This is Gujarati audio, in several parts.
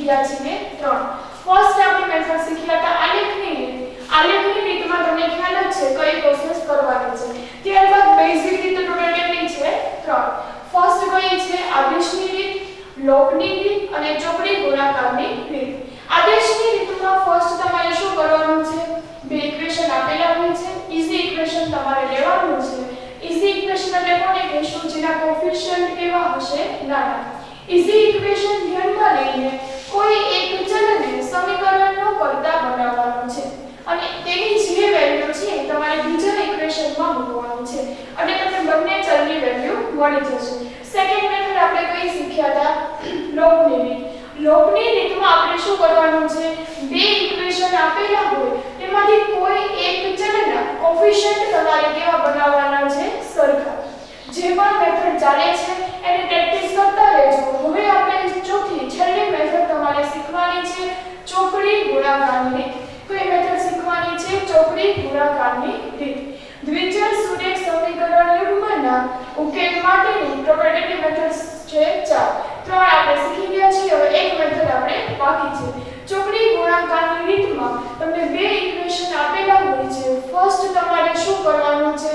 ગયા છીએ 3. ફર્સ્ટ આપણે મેથડ શીખ્યા હતા આલેખની રીત. આલેખની રીતમાં તમને ખ્યાલ જ છે કઈ પ્રોસેસ કરવાની છે. ત્યારબાદ બેઝિક રીત ટોટલ કેટલી છે 3. ફર્સ્ટ કઈ છે આદેશની રીત, લોપની રીત અને ચોકડી ગુણાકારની રીત. આદેશની રીતમાં ફર્સ્ટ તમારે શું કરવાનું છે, બે ઇક્વેશન આપેલા હોય છે, ઈઝી ઇક્વેશન તમારે લેવાનું છે. ઈઝી ઇક્વેશન એટલે કોને કહેશું, જેના કોએફિશિયન્ટ કેવા હશે, નાના. ઈઝી ઇક્વેશન ધ્યાનમાં લઈને કોઈ એક ચલને સમીકરણનો કર્તા બનાવવાનો છે અને તેની જે વેલ્યુ છે તમારે બીજા ઇક્વેશનમાં મૂકવાનું છે અને તમને બંને ચલની વેલ્યુ મળી જશે. સેકન્ડ મેથડ આપણે કઈ શીખ્યા હતા, લોપની રીત. લોપની રીતમાં આપણે શું કરવાનું છે, બે ઇક્વેશન આપેલા હોય તેમાંથી કોઈ એક ચલના કોએફિશિયન્ટ તમારે કેવા બનાવવાના છે, સરખા. જે પણ મેથડ ચાલે છે એને પ્રેક્ટિસ કરતા રહેજો. હવે આપણે ચોથી છેલ્લી મેથડ તમારે શીખવાની છે ચોકડી ગુણાકારની રીત. કઈ મેથડ શીખવાની છે, ચોકડી ગુણાકારની રીત. દ્વિચલ સુરેખ સમીકરણ યુગ્મના ઉકેલ માટેની પ્રોપર્ટી મેથડ્સ છે 4. 3 આપણે શીખી ગયા છીએ. હવે એક મેથડ આપણે બાકી છે. ચોકડી ગુણાકારની રીતમાં તમને બે ઇક્વેશન આપેલા હોય છે. ફર્સ્ટ તમારે શું કરવાનું છે,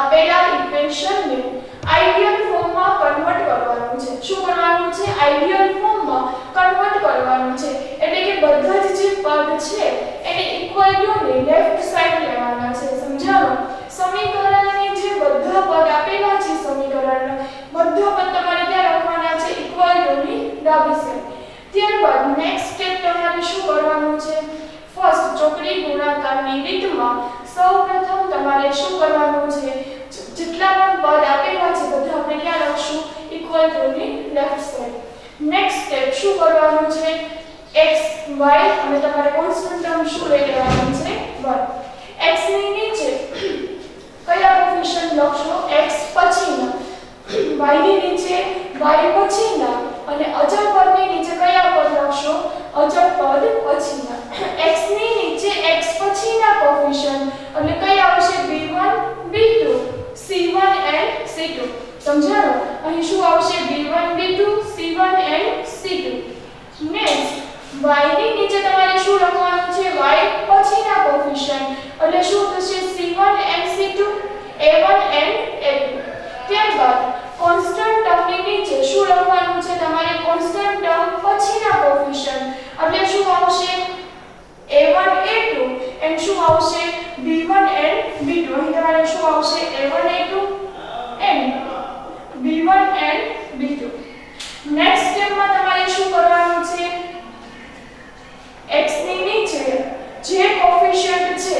આપેલા ઇક્વેશનને આઈડિયલ ફોર્મમાં કન્વર્ટ કરવાનું છે. શું કરવાનું છે, આઈડિયલ ફોર્મમાં કન્વર્ટ કરવાનું છે. એટલે કે બધા જ જે પદ છે એને ઇક્વલ ટુ ની લેફ્ટ સાઈડ લેવાના છે. સમજાણો? સમીકરણની જે બધા પદ આપેલા છે, સમીકરણના બધા પદ તમારે ક્યાં રાખવાના છે, ઇક્વલ ટુ ની ડાબી સાઈડ. ત્યારબાદ નેક્સ્ટ સ્ટેપ તમારે શું કરવાનું છે, ફર્સ્ટ ચોકડી ગુણાકારની રીતમાં સૌપ્રથમ તમારે શું કરવાનું છે, જેટલા પણ પદ આપેલા છે બધા આપણે ક્યાં રાખશું, ઇક્વલ ટુ ની લેફ્ટ સાઈડ. નેક્સ્ટ સ્ટેપ શું કરવાનું છે, x y અને તમારે કોન્સ્ટન્ટ ટર્મ શું લઈ લેવાનું છે, 1. x ની નીચે કયા કોએફિશિયન્ટ લખશો, x પછીના, y ની નીચે y પછીના અને અચળ પદની નીચે કયા પદ લખશો, અચળ પદ પછીના. x ની નીચે x પછીના કોએફિશિયન્ટ એટલે કયા આવશે, b1 b2 c1 and c2. સમજાણો? અહીં શું આવશે, b1 b2 c1 and c2. Next y ની નીચે તમારે શું લખવાનું છે, y પછીના કોએફિશિયન્ટ એટલે શું થશે, c1 and c2 a1 and a2. ત્યારબાદ કોન્સ્ટન્ટ ટર્મની નીચે શું લખવાનું છે, તમારે કોન્સ્ટન્ટ ટર્મ પછીના કોએફિશિયન્ટ એટલે શું આવશે, a1 a2 and શું આવશે, b1 and b2. અહીં તમારે શું આવશે, a1 a2 and b1 and b2. Next સ્ટેપમાં તમારે શું કરવાનું છે, x ની નીચે જે કોએફિશિયન્ટ છે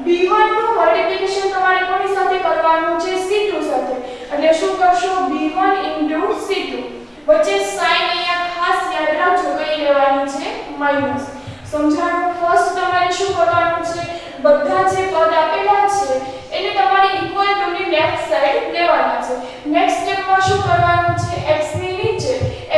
b1 નું મલ્ટીપ્લિકેશન તમારે કોની સાથે કરવાનું છે, c2 સાથે. એટલે શું કરશો, b1 * c2. વચ્ચે સાઈન અહીંયા ખાસ યાદ રાખજો કઈ લેવાની છે, માઈનસ. સમજાણું? ફર્સ્ટ તમારે શું કરવાનું છે, બધા જે પદ આપેલા છે એને તમારે ઇક્વલ ટુ ની લેફ્ટ સાઈડ લેવાના છે. નેક્સ્ટ સ્ટેપમાં શું કરવાનું છે, x ની નીચે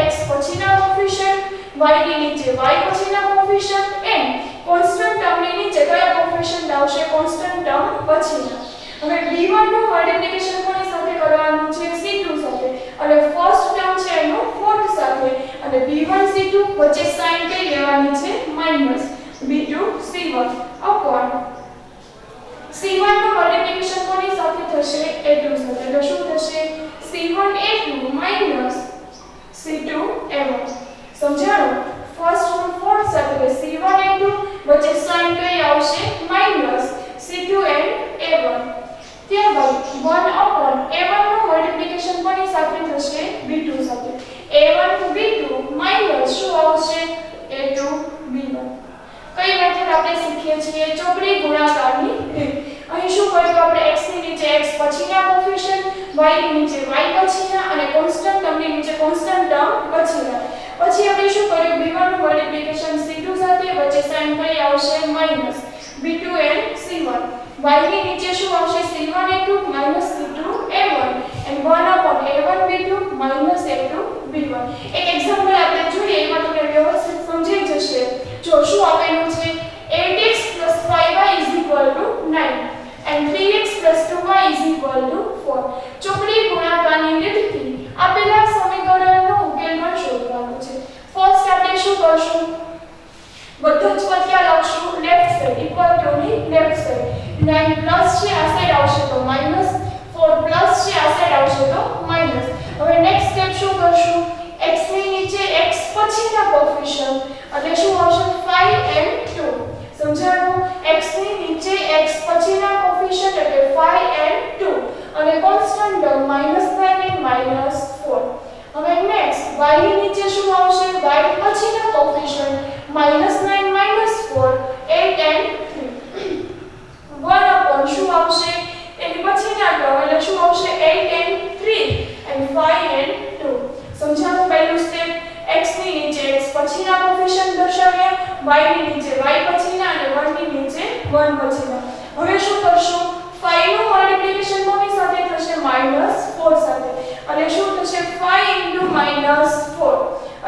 x પછીના કોએફિશિયન્ટ, y ની નીચે y પછીના કોએફિશિયન્ટ એન્ડ કોન્સ્ટન્ટ ટર્મની નીચે કયા કોએફિશિયન્ટ આવશે, કોન્સ્ટન્ટ ટર્મ પછીના. હવે b1 નું મલ્ટીપ્લિકેશન કોની સાથે કરવાનું છે, c2 સાથે. અને ફર્સ્ટ ટર્મ છે એનું ફોર્થ સાથે અને b1 c2 વચ્ચે સાઈન કઈ લેવાની છે, minus b2 c1 upon c1 નું મલ્ટીપ્લિકેશન કોની સાથે થશે, a2 સાથે. એટલે શું થશે, c1 a2 minus c2 a1. સમજાણું? ફર્સ્ટ નું ફોર્થ સાથે c1 a2 વચ્ચે સાઈન કઈ આવશે, માઈનસ c2 and a1. ત્યારબાદ 1 અપોન a1 નું મલ્ટીપ્લિકેશન કોની સાથે થશે, b2 સાથે. a1 b2 માઈનસ શું આવશે, a2 b1. કઈ મેથડ આપણે શીખીએ છીએ, ચોકડી ગુણાકારની રીત. અહીં શું કર્યું આપણે, x ની નીચે x પછીના કોએફિશિયન્ટ, y ની નીચે y પછીના અને કોન્સ્ટન્ટ ટર્મની નીચે કોન્સ્ટન્ટ ટર્મ પછીના. પછી આપણે શું કર્યું, b1 નું મલ્ટીપ્લિકેશન c2 સાથે વચ્ચે સાઈન કઈ આવશે, minus b2 and c1. y ની નીચે શું આવશે, c1 a2 minus c2 a1 and 1 upon a1 b2 minus a2 b1. એક એક્ઝામ્પલ આપણે જોઈએ એમાં તમને વ્યવસ્થિત સમજાઈ જશે. જો શું આપેલું છે, 8x + 5y = 9 and 3x + 2y = 4. ચોકડી ગુણાકારની રીતથી આપેલા સમીકરણનો ઉકેલ પણ શોધવાનો છે. ફર્સ્ટ આપણે શું કરશું x ની નીચે x પછીના કોફિશિયન્ટ એટલે શું આવશે 5 and 2 સમજાયું x ની નીચે x પછીના કોફિશિયન્ટ એટલે 5 and 2 અને કોન્સ્ટન્ટ ટર્મ -9 and -4 હવે નેક્સ્ટ y ની નીચે શું આવશે y પછીના કોફિશિયન્ટ -9 -4 8 and 3 1 upon શું આવશે એની પછીના ટર્મ એટલે શું આવશે 8 and 3 and 5 and 2 સમજાયું પહેલું સ્ટેપ x ની નીચે x પછીના કોફિશિયન્ટ દર્શાવ્યા y ની નીચે y પછીના અને 1 ની નીચે 1 પછીના હવે શું કરશું 5 નું મલ્ટીપ્લિકેશન કોની સાથે થશે -4 સાથે એટલે શું થશે 5 * -4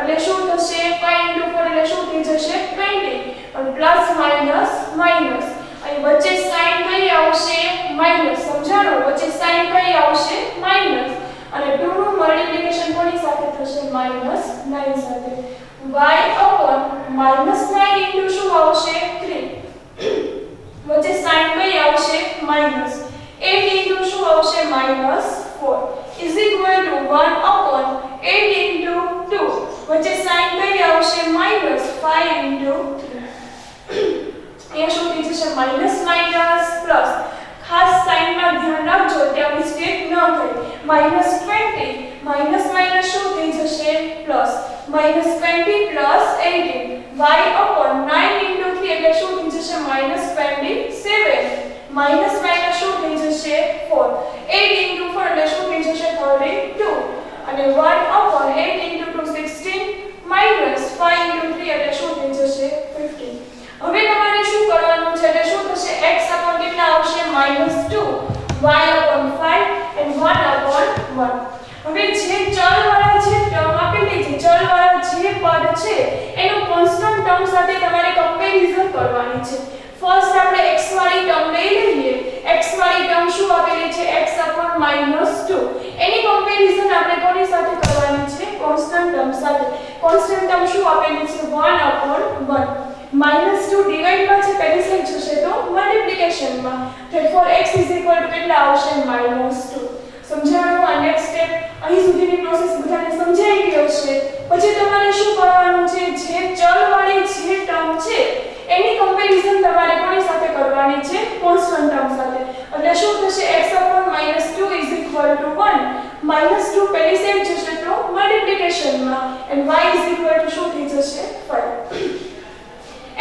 એટલે શું થશે 5 * 4 એટલે શું થઈ જશે 20 અને પ્લસ માઈનસ માઈનસ અહીં વચ્ચે સાઈન કઈ આવશે માઈનસ સમજાણો વચ્ચે સાઈન કઈ આવશે માઈનસ અને 2 નું મલ્ટીપ્લિકેશન કોની સાથે થશે -9 સાથે y upon -9 * શું આવશે 3 વચ્ચે સાઈન કઈ આવશે માઈનસ 8 * શું આવશે -4 is equal to 1 upon 8 * 2 વચ્ચે સાઈન કઈ આવશે -5 * 3 અહીંયા શું થઈ જશે માઈનસ માઈનસ પ્લસ ખાસ સાઈનમાં ધ્યાન રાખજો ત્યાં મિસ્ટેક ન થાય -20 માઈનસ માઈનસ શું થઈ જશે પ્લસ -20 પ્લસ 18 y upon 9 * 3 એટલે શું થઈ જશે -27 માઈનસ માઈનસ શું થઈ જશે 4 8 * 4 એટલે શું થઈ જશે 32 અને 1 upon 8 * 2 16 -5 * 3 એટલે શું થઈ જશે 15 હવે તમારે શું કરવાનું છે એટલે શું થશે x upon કેટલા આવશે -2 y upon 5 and 1 upon 1 હવે જે ચલવાળા જે ટર્મ આપેલી છે ચલવાળા જે પદ છે એનું કોન્સ્ટન્ટ ટર્મ સાથે તમારે કમ્પેરીઝન કરવાની છે ફર્સ્ટ આપણે x વાળી ટર્મ લઈ લઈએ x વાળી ટર્મ શું આપેલી છે x upon -2 એની કમ્પેરીઝન આપણે કોની સાથે કરવાની છે કોન્સ્ટન્ટ ટર્મ સાથે કોન્સ્ટન્ટ ટર્મ શું આપેલી છે 1 upon 1 -2 ડિવાઇડ માં છે પહેલી સાઈડ જશે તો મલ્ટીપ્લિકેશન માં therefore x કેટલા આવશે -2 સમજાણું આ નેક્સ્ટ સ્ટેપ અહીં સુધીની પ્રોસેસ બધાને સમજાઈ ગયો છે પછી તમારે શું કરવાનું છે જે ચલ વાળી જે ટર્મ છે એની કમ્પેરીઝન તમારે કોની સાથે કરવાની છે કોન્સ્ટન્ટ ટર્મ સાથે એટલે શું થશે x upon -2 1 -2 પહેલી સાઈડ જશે તો મલ્ટીપ્લિકેશન માં and y શું થઈ જશે 5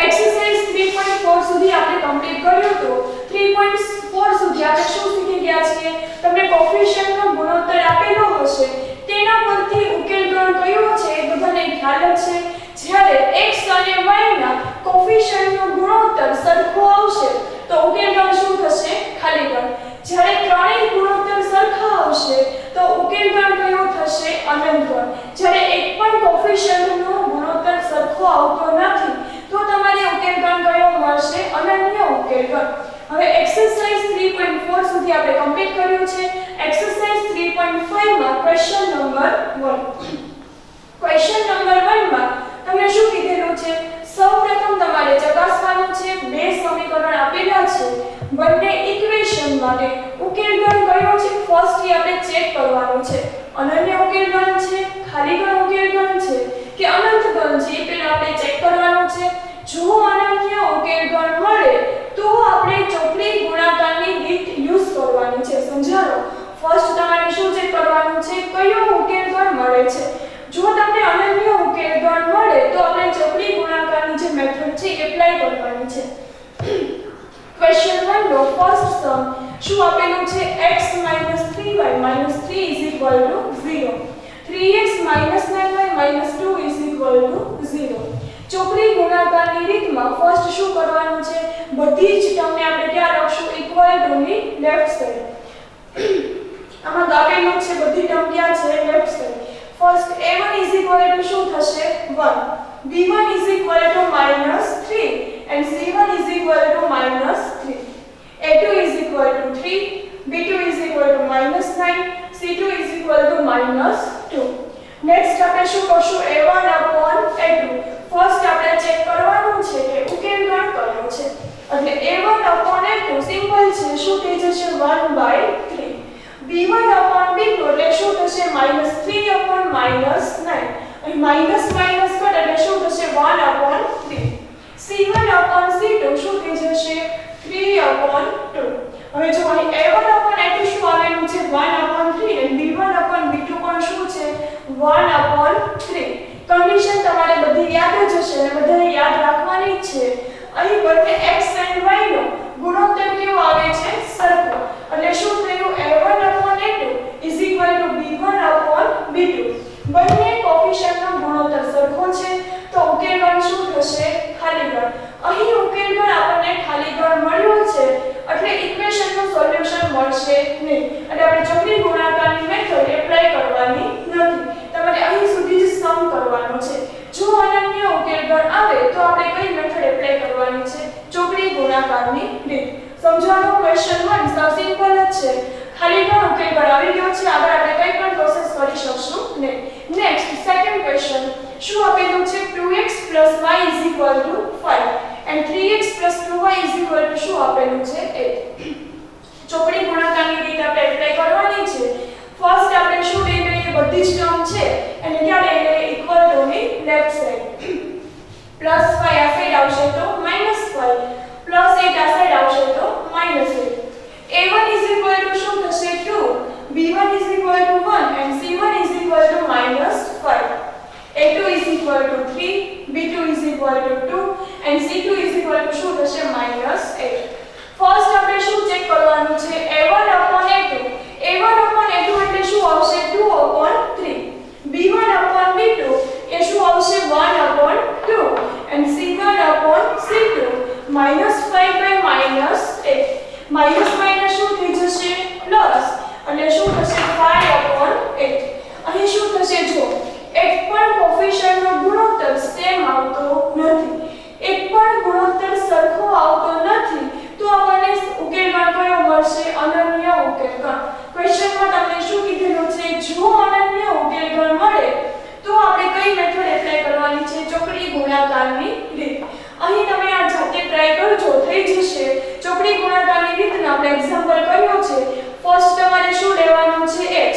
एक्सरसाइज 3.4 સુધી આપણે કમ્પ્લીટ કર્યું તો 3.4 સુધી આપણે શું શીખી ગયા છીએ તમને કોફિશિયન્ટ નો ગુણોત્તર આપેલો હશે તેના પરથી ઉકેલ ગણ કયો છે એ બધાને ખ્યાલ છે જ્યારે x અને y ના કોફિશિયન્ટ નો ગુણોત્તર સરખો આવશે તો ઉકેલ ગણ શું થશે ખાલી ગણ જ્યારે ત્રણેય ગુણોત્તર સરખા આવશે તો ઉકેલ ગણ કયો થશે અનંત ગણ જ્યારે એક પણ કોફિશિયન્ટ નો ગુણોત્તર સરખો આવતો નથી તો તમારે ઉકેલ ગણ કયો મળશે અનન્ય ઉકેલ ગણ હવે એક્સરસાઇઝ 3.4 સુધી આપણે કમ્પ્લીટ કર્યું છે એક્સરસાઇઝ 3.5 માં ક્વેશ્ચન નંબર 1 ક્વેશ્ચન નંબર 1 માં તમને શું કીધેલું છે સૌપ્રથમ તમારે ચકાસવાનું છે બે સમીકરણ આપેલા છે બંને ઇક્વેશન માટે ઉકેલ ગણ કયો છે ફર્સ્ટ એ આપણે ચેક કરવાનું છે અનન્ય ઉકેલ ગણ છે ખાલી ગણ ઉકેલ ગણ છે કે અનંત ગણ છે એ પહેલા આપણે ચેક કરવાનું છે જો અનન્ય ઉકેલ ગણ મળે તો આપણે ચોકડી ગુણાકારની રીત યુઝ કરવાની છે સમજાણો ફર્સ્ટ તમારે શું ચેક કરવાનું છે કયો ઉકેલ ગણ મળે છે જો તમને અનન્ય ઉકેલ ગણ મળે તો આપણે ચોકડી ગુણાકારની જે મેથડ છે એ એપ્લાય કરવાની છે ક્વેશ્ચન 1 નો ફર્સ્ટ સમ શું આપેલું છે x 3y 3 0 3x 9y 2 0 ચોકડી ગુણાકારની રીતમાં ફર્સ્ટ શું કરવાનું છે બધી જ ટર્મને આપણે ક્યાં રાખશું ઇક્વલ ટુ ની લેફ્ટ સાઈડ આમાં આપેલું છે બધી ટર્મ ક્યાં છે લેફ્ટ સાઈડ ફર્સ્ટ a1 શું થશે 1 b1 -3 and c1 -3 a2 3 b2 -9 c2 -2 next આપણે શું કરશું a1 upon a2 ફર્સ્ટ આપણે ચેક કરવાનું છે કે ઉકેલ ગણ કયો છે એટલે a1 upon a2 સિમ્પલ છે શું થઈ જશે 1/3 b1 upon b2 એટલે શું થશે -3 upon -9. અહીં માઈનસ માઈનસ કટ એટલે શું થશે 1 upon 3. c1 upon c2 શું થઈ જશે 3 upon 2. હવે જો અહીં a1 upon a2 શું આવેલું છે 1 upon 3 અને b1 upon b2 પણ શું છે 1 upon 3. કન્ડિશન તમારે બધી યાદ જ હશે અને બધાને યાદ રાખવાની જ છે. અહીં બંને x અને y નો ગુણોત્તર કેવો આવે છે સરખો. એટલે શું થયું a1 upon a2 b1 upon b2. બંને કોફિશિયન્ટ નો ગુણોત્તર સરખો છે તો ઉકેલગણ શું થશે ખાલીગણ. અહીં ઉકેલગણ આપણને ખાલીગણ મળ્યો છે એટલે ઇક્વેશન નું સોલ્યુશન મળશે નહીં. એટલે આપણે ચોકડી ગુણાકારની મેથડ એપ્લાય કરવાની નથી. તમારે અહીં સુધી જ સમ કરવાનો છે. જો અનન્ય ઉકેલગણ આવે તો આપણે કઈ મેથડ એપ્લાય કરવાની છે ચોકડી ગુણાકારની રીત. સમજવાનો ક્વેશ્ચન 1 સાવ સિમ્પલ જ છે. ખાલીગણ ઉકેલગણ આવી ગયો છે. આગળ આપણે કઈ પણ પ્રોસેસ કરી શકશું નહીં. નેક્સ્ટ સેકન્ડ ક્વેશ્ચન શું આપેલું છે 2x + y = 5 and 3x + 2y = શું આપેલું છે 8. ચોકડી ગુણાકારની રીત આપણે એપ્લાય કરવાની છે. ફર્સ્ટ આપણે શું લઈ લઈએ બધી જ ટર્મ છે અને ક્યાં લઈ લઈએ ઇક્વલ ટુ ની લેફ્ટ સાઈડ. +5 આ સાઈડ આવશે તો -5 +8 આ સાઈડ આવશે તો -8. a1 = શું થશે 2, b1 = 1 and c1 = -5. a2 = 3, b2 = 2 and c2 = શું થશે -8. ફર્સ્ટ આપણે શું ચેક કરવાનું છે a1 upon a2. a1 upon a2 એટલે શું આવશે 2 upon 3. b1 upon b2 એ શું આવશે 1 upon 2 and c1 upon c2 -5/-8. Minus minus શું થઈ જશે પ્લસ એટલે શું થશે 5/8. અહીં શું થશે જો એક પણ કોફિશિયન્ટ નો ગુણોત્તર સેમ આવતો નથી. એક પણ ગુણોત્તર સરખો આવતો નથી તો આપણને ઉકેલગણ કયો મળશે અનન્ય ઉકેલગણ. ક્વેશ્ચનમાં તમને શું કીધેલું છે જો અનન્ય ઉકેલગણ મળે તો આપણે કઈ મેથડ એપ્લાય કરવાની છે ચોકડી ગુણાકારની રીત. અહીં તમે આ જાતે ટ્રાય કરજો થઈ જશે. ચોકડી ગુણાકારની રીતનો આપણે એક્ઝામ્પલ કર્યો છે. ફર્સ્ટ તમારે શું લેવાનું છે x.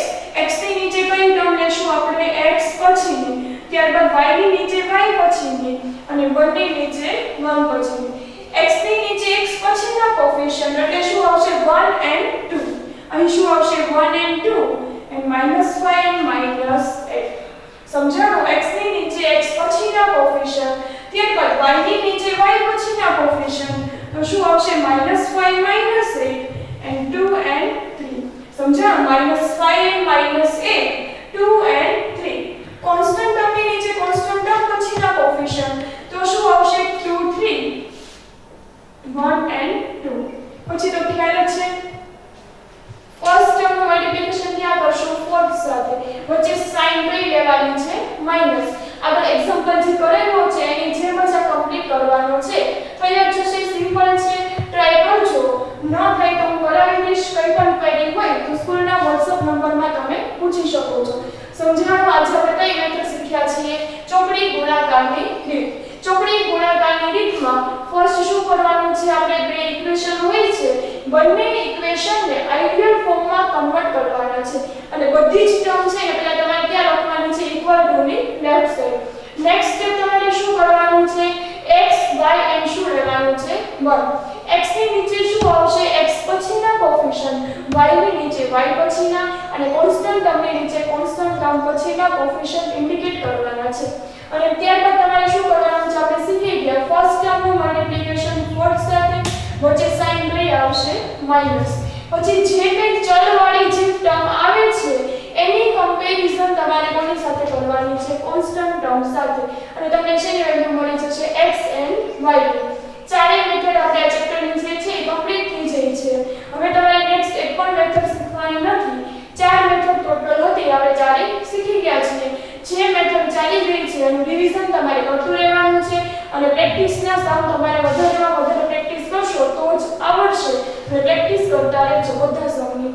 x ની નીચે કઈ ટર્મ લેશું આપણે x પછીની, ત્યારબાદ y ની નીચે y પછીની અને 1 ની નીચે 1 પછીની. x ની નીચે x પછીના કોફિશિયન્ટ એટલે શું આવશે 1 and 2. અહીં શું આવશે 1 and 2 and -5 and -8. સમજાણું x ની નીચે x પછીના કોફિશિયન્ટ ત્યારબાદ y ની નીચે y પછીના કોફિશિયન્ટ તો શું આવશે -5 -8 and 2 and 3. સમજાણું -5 and -8 2 and 3. કોન્સ્ટન્ટ ટર્મની નીચે કોન્સ્ટન્ટ ટર્મ પછીના કોફિશિયન્ટ તો શું આવશે 2 3 1 and 2. પછી તો ખ્યાલ જ છે ફર્સ્ટ ટર્મનું મલ્ટીપ્લિકેશન ક્યાં કરશો ફોર્થ સાથે. વચ્ચે સાઇન કઈ લેવાની છે માઈનસ. આગળ એક્ઝામ્પલ જે કરેલો છે એની જેમ જ આ કમ્પ્લીટ કરવાનો છે. તૈયાર જશે સિમ્પલ છે ટ્રાય કરજો. ન થાય તો હું કરાવી દઈશ. કઈ પણ ક્વેરી હોય તો સ્કૂલના WhatsApp નંબરમાં તમે પૂછી શકો છો. સમજાણું આજે આપણે કઈ મેથડ શીખ્યા છીએ ચોકડી ગુણાકારની રીત. ચોકડી ગુણાકારની રીતમાં ફર્સ્ટ શું કરવાનું છે આપણે બે ઇક્વેશન હોય છે બંને ઇક્વેશનને આઈડિયલ ફોર્મમાં કન્વર્ટ કરવાના છે અને બધી જ ટર્મ છે ને પહેલા તમારે ક્યાં લખવાની છે ઇક્વલ ટુ ની લેફ્ટ સાઈડ. નેક્સ્ટ સ્ટેપ તમારે શું કરવાનું છે x y and શું લેવાનું છે 1. x ની નીચે શું આવશે x પછીના કોફિશિયન્ટ, y ની નીચે y પછીના અને કોન્સ્ટન્ટ ટર્મની નીચે કોન્સ્ટન્ટ ટર્મ પછીના કોફિશિયન્ટ ઇન્ડિકેટ કરવાના છે. અને ત્યારબાદ તમારે શું કરવાનું છે આપણે શીખી ગયા ફર્સ્ટ ટર્મનું મલ્ટીપ્લિકેશન ફોર્થ સાથે વચ્ચે સાઇન કઈ આવશે માઈનસ. પછી જે કંઈ ચલવાળી જે ટર્મ આવે છે એની કમ્પેરિઝન તમારે કોની સાથે કરવાની છે કોન્સ્ટન્ટ ટર્મ સાથે અને તમને શેની વેલ્યુ મળી જશે x and y. ચારેય મેથડ આપણે આ ચેપ્ટરની જે છે એ કમ્પ્લીટ થઈ જાય છે. હવે તમારે નેક્સ્ટ એક પણ મેથડ શીખવાની નથી. 4 મેથડ ટોટલ હતી આપણે ચારેય શીખી ગયા છીએ. જે મેથડ ચાલી ગઈ છે એનું રિવિઝન તમારે કરતું રહેવાનું છે અને પ્રેક્ટિસના સમ તમારે વધારે પ્રેક્ટિસ કરશો તો જ આવડશે. અને પ્રેક્ટિસ કરતા રહેજો બધા સમની.